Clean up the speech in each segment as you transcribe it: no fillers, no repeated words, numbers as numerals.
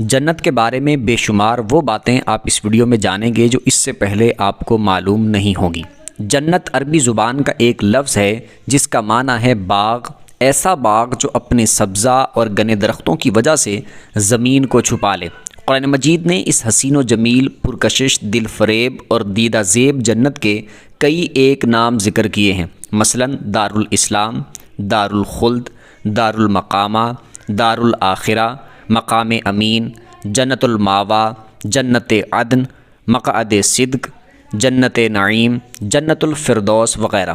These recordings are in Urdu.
جنت کے بارے میں بے شمار وہ باتیں آپ اس ویڈیو میں جانیں گے جو اس سے پہلے آپ کو معلوم نہیں ہوں گی۔ جنت عربی زبان کا ایک لفظ ہے جس کا معنی ہے باغ، ایسا باغ جو اپنے سبزہ اور گنے درختوں کی وجہ سے زمین کو چھپا لے۔ قرآن مجید نے اس حسین و جمیل، پرکشش، دل فریب اور دیدہ زیب جنت کے کئی ایک نام ذکر کیے ہیں، مثلاً دارالاسلام، دارالخلد، دارالمقامہ، دارالآخرہ، مقام امین، جنت الماوا، جنت عدن، مقعد صدق، جنت نعیم، جنت الفردوس وغیرہ۔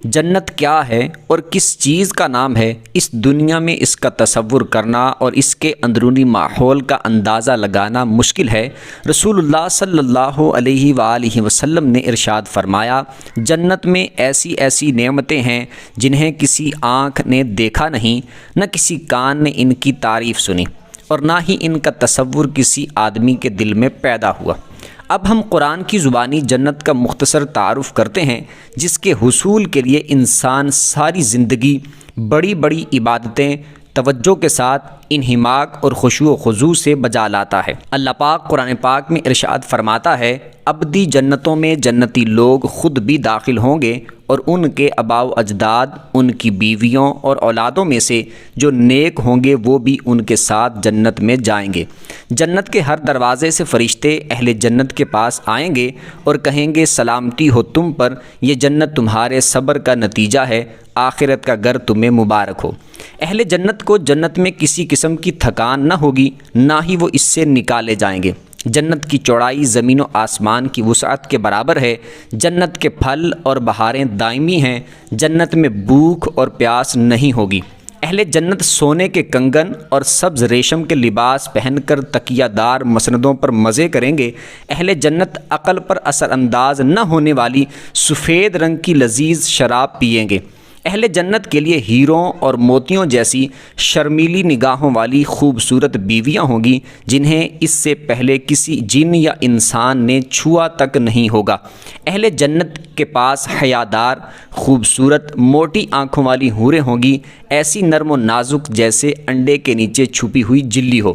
جنت کیا ہے اور کس چیز کا نام ہے، اس دنیا میں اس کا تصور کرنا اور اس کے اندرونی ماحول کا اندازہ لگانا مشکل ہے۔ رسول اللہ صلی اللہ علیہ وآلہ وسلم نے ارشاد فرمایا، جنت میں ایسی ایسی نعمتیں ہیں جنہیں کسی آنکھ نے دیکھا نہیں، نہ کسی کان نے ان کی تعریف سنی، اور نہ ہی ان کا تصور کسی آدمی کے دل میں پیدا ہوا۔ اب ہم قرآن کی زبانی جنت کا مختصر تعارف کرتے ہیں، جس کے حصول کے لیے انسان ساری زندگی بڑی بڑی عبادتیں توجہ کے ساتھ انہماک اور خشوع و خضوع سے بجا لاتا ہے۔ اللہ پاک قرآن پاک میں ارشاد فرماتا ہے، ابدی جنتوں میں جنتی لوگ خود بھی داخل ہوں گے اور ان کے آباء و اجداد، ان کی بیویوں اور اولادوں میں سے جو نیک ہوں گے وہ بھی ان کے ساتھ جنت میں جائیں گے۔ جنت کے ہر دروازے سے فرشتے اہل جنت کے پاس آئیں گے اور کہیں گے، سلامتی ہو تم پر، یہ جنت تمہارے صبر کا نتیجہ ہے، آخرت کا گھر تمہیں مبارک ہو۔ اہل جنت کو جنت میں کسی قسم کی تھکان نہ ہوگی، نہ ہی وہ اس سے نکالے جائیں گے۔ جنت کی چوڑائی زمین و آسمان کی وسعت کے برابر ہے۔ جنت کے پھل اور بہاریں دائمی ہیں۔ جنت میں بھوک اور پیاس نہیں ہوگی۔ اہل جنت سونے کے کنگن اور سبز ریشم کے لباس پہن کر تکیہ دار مسندوں پر مزے کریں گے۔ اہل جنت عقل پر اثر انداز نہ ہونے والی سفید رنگ کی لذیذ شراب پئیں گے۔ اہل جنت کے لیے ہیروں اور موتیوں جیسی شرمیلی نگاہوں والی خوبصورت بیویاں ہوں گی جنہیں اس سے پہلے کسی جن یا انسان نے چھوا تک نہیں ہوگا۔ اہل جنت کے پاس حیادار، خوبصورت، موٹی آنکھوں والی حوریں ہوں گی، ایسی نرم و نازک جیسے انڈے کے نیچے چھپی ہوئی جلی ہو۔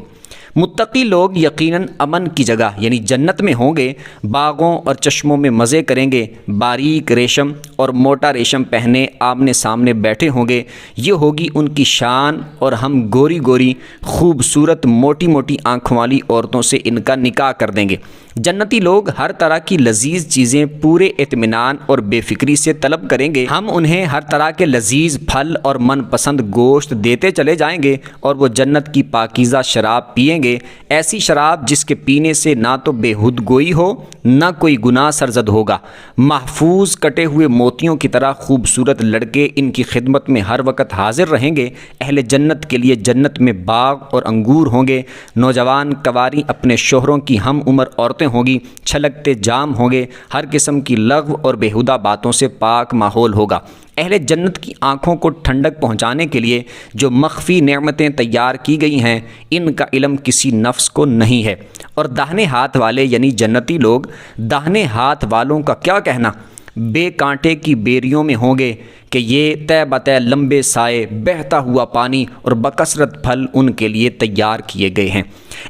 متقی لوگ یقیناً امن کی جگہ یعنی جنت میں ہوں گے، باغوں اور چشموں میں مزے کریں گے، باریک ریشم اور موٹا ریشم پہنے آمنے سامنے بیٹھے ہوں گے۔ یہ ہوگی ان کی شان، اور ہم گوری گوری، خوبصورت، موٹی موٹی آنکھوں والی عورتوں سے ان کا نکاح کر دیں گے۔ جنتی لوگ ہر طرح کی لذیذ چیزیں پورے اطمینان اور بے فکری سے طلب کریں گے۔ ہم انہیں ہر طرح کے لذیذ پھل اور من پسند گوشت دیتے چلے جائیں گے، اور وہ جنت کی پاکیزہ شراب پئیں گے، ایسی شراب جس کے پینے سے نہ تو بےحد گوئی ہو، نہ کوئی گناہ سرزد ہوگا۔ محفوظ کٹے ہوئے موتیوں کی طرح خوبصورت لڑکے ان کی خدمت میں ہر وقت حاضر رہیں گے۔ اہل جنت کے لیے جنت میں باغ اور انگور ہوں گے۔ نوجوان کنواری اپنے شوہروں کی ہم عمر عورتیں ہوں گی، چھلکتے جام ہوں گے، ہر قسم کی لغو اور بیہودہ باتوں سے پاک ماحول ہوگا۔ اہل جنت کی آنکھوں کو ٹھنڈک پہنچانے کے لیے جو مخفی نعمتیں تیار کی گئی ہیں، ان کا علم کسی نفس کو نہیں ہے۔ اور داہنے ہاتھ والے یعنی جنتی لوگ، داہنے ہاتھ والوں کا کیا کہنا، بے کانٹے کی بیریوں میں ہوں گے کہ یہ طے بطے لمبے سائے، بہتا ہوا پانی اور بکثرت پھل ان کے لیے تیار کیے گئے ہیں۔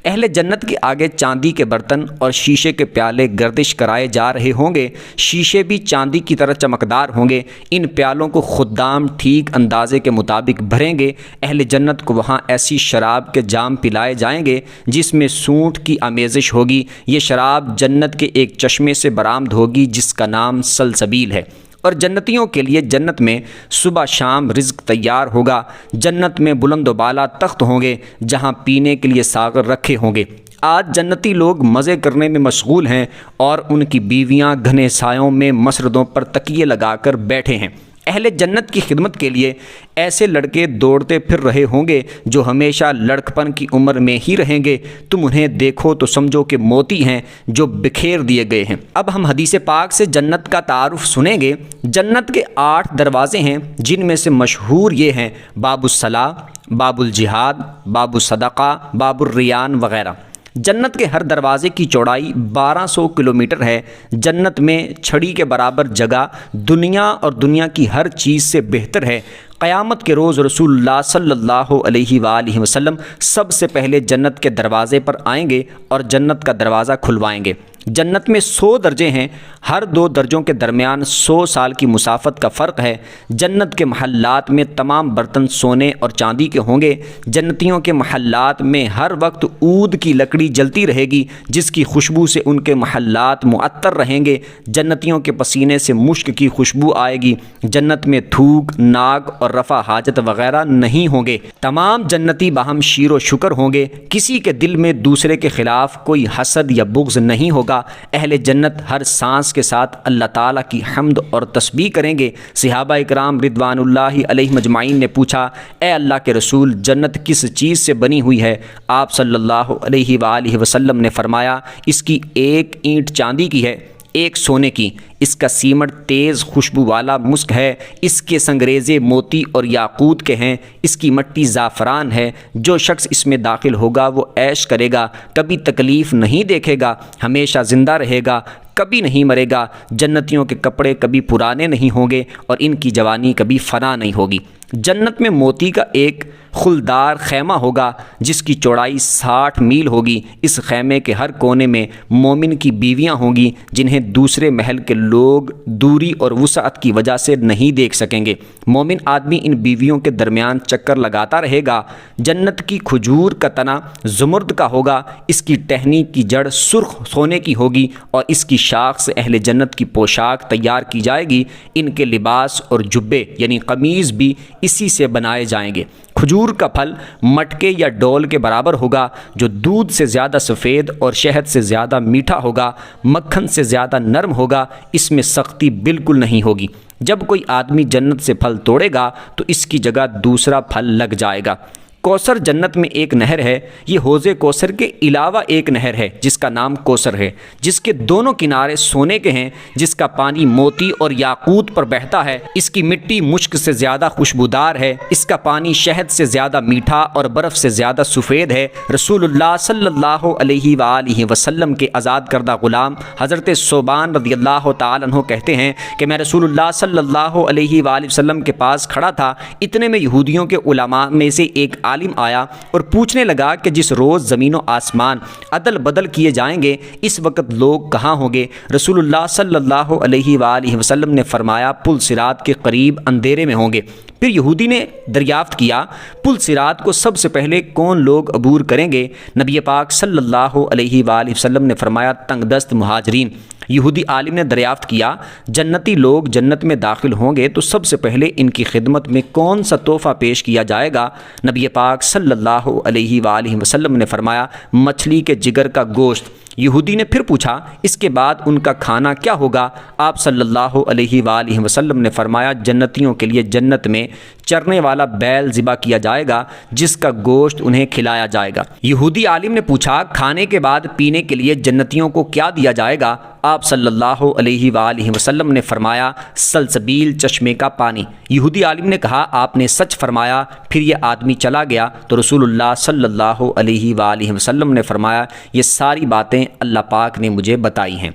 اہل جنت کے آگے چاندی کے برتن اور شیشے کے پیالے گردش کرائے جا رہے ہوں گے۔ شیشے بھی چاندی کی طرح چمکدار ہوں گے۔ ان پیالوں کو خدام ٹھیک اندازے کے مطابق بھریں گے۔ اہل جنت کو وہاں ایسی شراب کے جام پلائے جائیں گے جس میں سونٹ کی آمیزش ہوگی۔ یہ شراب جنت کے ایک چشمے سے برآمد ہوگی جس کا نام سلسبیل ہے۔ اور جنتیوں کے لیے جنت میں صبح شام رزق تیار ہوگا۔ جنت میں بلند و بالا تخت ہوں گے جہاں پینے کے لیے ساغر رکھے ہوں گے۔ آج جنتی لوگ مزے کرنے میں مشغول ہیں، اور ان کی بیویاں گھنے سایوں میں مسندوں پر تکیے لگا کر بیٹھے ہیں۔ اہل جنت کی خدمت کے لیے ایسے لڑکے دوڑتے پھر رہے ہوں گے جو ہمیشہ لڑکپن کی عمر میں ہی رہیں گے۔ تم انہیں دیکھو تو سمجھو کہ موتی ہیں جو بکھیر دیے گئے ہیں۔ اب ہم حدیث پاک سے جنت کا تعارف سنیں گے۔ جنت کے 8 دروازے ہیں، جن میں سے مشہور یہ ہیں: باب الصلاۃ، باب الجہاد، باب الصدقہ، باب الریان وغیرہ۔ جنت کے ہر دروازے کی چوڑائی 1200 کلومیٹر ہے۔ جنت میں چھڑی کے برابر جگہ دنیا اور دنیا کی ہر چیز سے بہتر ہے۔ قیامت کے روز رسول اللہ صلی اللہ علیہ وآلہ وسلم سب سے پہلے جنت کے دروازے پر آئیں گے اور جنت کا دروازہ کھلوائیں گے۔ جنت میں 100 درجے ہیں، ہر 2 درجوں کے درمیان 100 سال کی مسافت کا فرق ہے۔ جنت کے محلات میں تمام برتن سونے اور چاندی کے ہوں گے۔ جنتیوں کے محلات میں ہر وقت عود کی لکڑی جلتی رہے گی، جس کی خوشبو سے ان کے محلات معطر رہیں گے۔ جنتیوں کے پسینے سے مشک کی خوشبو آئے گی۔ جنت میں تھوک، ناک اور رفع حاجت وغیرہ نہیں ہوں گے۔ تمام جنتی باہم شیر و شکر ہوں گے۔ کسی کے دل میں دوسرے کے خلاف کوئی حسد یا بغض نہیں ہوگا۔ اہل جنت ہر سانس کے ساتھ اللہ تعالیٰ کی حمد اور تسبیح کریں گے۔ صحابہ اکرام رضوان اللہ علیہ مجمعین نے پوچھا، اے اللہ کے رسول، جنت کس چیز سے بنی ہوئی ہے؟ آپ صلی اللہ علیہ وآلہ وسلم نے فرمایا، اس کی ایک اینٹ چاندی کی ہے، ایک سونے کی، اس کا سیمٹ تیز خوشبو والا مسک ہے، اس کے سنگریزے موتی اور یاقوت کے ہیں، اس کی مٹی زعفران ہے۔ جو شخص اس میں داخل ہوگا وہ عیش کرے گا، کبھی تکلیف نہیں دیکھے گا، ہمیشہ زندہ رہے گا، کبھی نہیں مرے گا۔ جنتیوں کے کپڑے کبھی پرانے نہیں ہوں گے اور ان کی جوانی کبھی فنا نہیں ہوگی۔ جنت میں موتی کا ایک خلدار خیمہ ہوگا جس کی چوڑائی 60 میل ہوگی۔ اس خیمے کے ہر کونے میں مومن کی بیویاں ہوں گی جنہیں دوسرے محل کے لوگ دوری اور وسعت کی وجہ سے نہیں دیکھ سکیں گے۔ مومن آدمی ان بیویوں کے درمیان چکر لگاتا رہے گا۔ جنت کی کھجور کا تنا زمرد کا ہوگا، اس کی ٹہنی کی جڑ سرخ سونے کی ہوگی اور اس کی شاخ سے اہل جنت کی پوشاک تیار کی جائے گی۔ ان کے لباس اور جبے یعنی قمیض بھی اسی سے بنائے جائیں گے۔ کھجور کا پھل مٹکے یا ڈول کے برابر ہوگا جو دودھ سے زیادہ سفید اور شہد سے زیادہ میٹھا ہوگا، مکھن سے زیادہ نرم ہوگا، اس میں سختی بالکل نہیں ہوگی۔ جب کوئی آدمی جنت سے پھل توڑے گا تو اس کی جگہ دوسرا پھل لگ جائے گا۔ کوثر جنت میں ایک نہر ہے، یہ حوض کوثر کے علاوہ ایک نہر ہے جس کا نام کوثر ہے، جس کے دونوں کنارے سونے کے ہیں، جس کا پانی موتی اور یاقوت پر بہتا ہے۔ اس کی مٹی مشک سے زیادہ خوشبودار ہے، اس کا پانی شہد سے زیادہ میٹھا اور برف سے زیادہ سفید ہے۔ رسول اللہ صلی اللہ علیہ وآلہ وسلم کے آزاد کردہ غلام حضرت ثوبان رضی اللہ تعالیٰ عنہ کہتے ہیں کہ میں رسول اللہ صلی اللہ علیہ وآلہ وسلم کے پاس کھڑا تھا، اتنے میں یہودیوں کے علماء میں سے ایک عالم آیا اور پوچھنے لگا کہ جس روز زمین و آسمان عدل بدل کیے جائیں گے اس وقت لوگ کہاں ہوں گے؟ رسول اللہ صلی اللہ علیہ وآلہ وسلم نے فرمایا، پل صراط کے قریب اندھیرے میں ہوں گے۔ پھر یہودی نے دریافت کیا، پل صراط کو سب سے پہلے کون لوگ عبور کریں گے؟ نبی پاک صلی اللہ علیہ وآلہ وسلم نے فرمایا، تنگ دست مہاجرین۔ یہودی عالم نے دریافت کیا، جنتی لوگ جنت میں داخل ہوں گے تو سب سے پہلے ان کی خدمت میں کون سا تحفہ پیش کیا جائے گا؟ نبی پاک صلی اللہ علیہ وآلہ وسلم نے فرمایا، مچھلی کے جگر کا گوشت۔ یہودی نے پھر پوچھا، اس کے بعد ان کا کھانا کیا ہوگا؟ آپ صلی اللہ علیہ وآلہ وسلم نے فرمایا، جنتیوں کے لیے جنت میں چرنے والا بیل ذبح کیا جائے گا جس کا گوشت انہیں کھلایا جائے گا۔ یہودی عالم نے پوچھا، کھانے کے بعد پینے کے لیے جنتیوں کو کیا دیا جائے گا؟ آپ صلی اللہ علیہ وآلہ وسلم نے فرمایا، سلسبیل چشمے کا پانی۔ یہودی عالم نے کہا، آپ نے سچ فرمایا۔ پھر یہ آدمی چلا گیا تو رسول اللہ صلی اللہ علیہ وآلہ وسلم نے فرمایا، یہ ساری باتیں اللہ پاک نے مجھے بتائی ہیں۔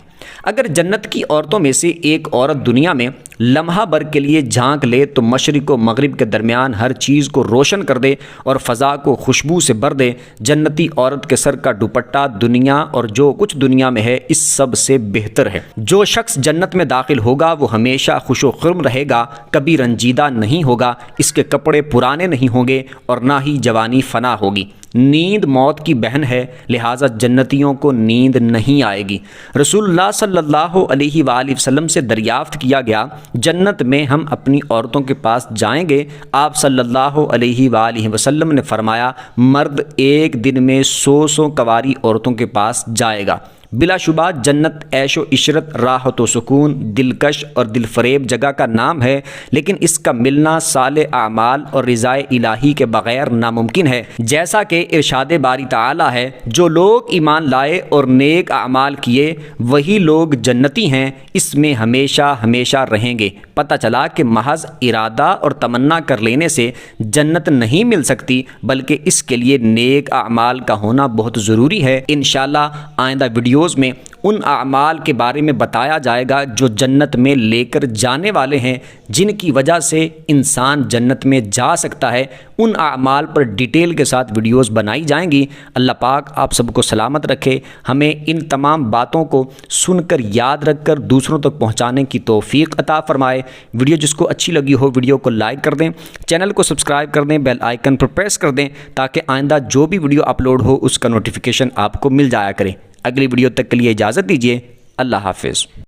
اگر جنت کی عورتوں میں سے ایک عورت دنیا میں لمحہ بھر کے لیے جھانک لے تو مشرق و مغرب کے درمیان ہر چیز کو روشن کر دے اور فضا کو خوشبو سے بھر دے، جنتی عورت کے سر کا دوپٹہ دنیا اور جو کچھ دنیا میں ہے اس سب سے بہتر ہے۔ جو شخص جنت میں داخل ہوگا وہ ہمیشہ خوش و خرم رہے گا، کبھی رنجیدہ نہیں ہوگا، اس کے کپڑے پرانے نہیں ہوں گے اور نہ ہی جوانی فنا ہوگی۔ نیند موت کی بہن ہے، لہٰذا جنتیوں کو نیند نہیں آئے گی۔ رسول اللہ صلی اللہ علیہ وآلہ وسلم سے دریافت کیا گیا، جنت میں ہم اپنی عورتوں کے پاس جائیں گے؟ آپ صلی اللہ علیہ وآلہ وسلم نے فرمایا، مرد ایک دن میں 100 کنواری عورتوں کے پاس جائے گا۔ بلا شبہ جنت عیش و عشرت، راحت و سکون، دلکش اور دل فریب جگہ کا نام ہے، لیکن اس کا ملنا صالح اعمال اور رضائے الہی کے بغیر ناممکن ہے۔ جیسا کہ ارشاد باری تعالی ہے، جو لوگ ایمان لائے اور نیک اعمال کیے وہی لوگ جنتی ہیں، اس میں ہمیشہ ہمیشہ رہیں گے۔ پتہ چلا کہ محض ارادہ اور تمنا کر لینے سے جنت نہیں مل سکتی، بلکہ اس کے لیے نیک اعمال کا ہونا بہت ضروری ہے۔ انشاءاللہ آئندہ ویڈیوز میں ان اعمال کے بارے میں بتایا جائے گا جو جنت میں لے کر جانے والے ہیں، جن کی وجہ سے انسان جنت میں جا سکتا ہے۔ ان اعمال پر ڈیٹیل کے ساتھ ویڈیوز بنائی جائیں گی۔ اللہ پاک آپ سب کو سلامت رکھے، ہمیں ان تمام باتوں کو سن کر یاد رکھ کر دوسروں تک پہنچانے کی توفیق عطا فرمائے۔ ویڈیو جس کو اچھی لگی ہو ویڈیو کو لائک کر دیں، چینل کو سبسکرائب کر دیں، بیل آئیکن پر پریس کر دیں تاکہ آئندہ جو بھی ویڈیو اپلوڈ ہو اس کا نوٹیفیکیشن آپ کو مل جایا کرے۔ اگلی ویڈیو تک کے لیے اجازت دیجیے۔ اللہ حافظ۔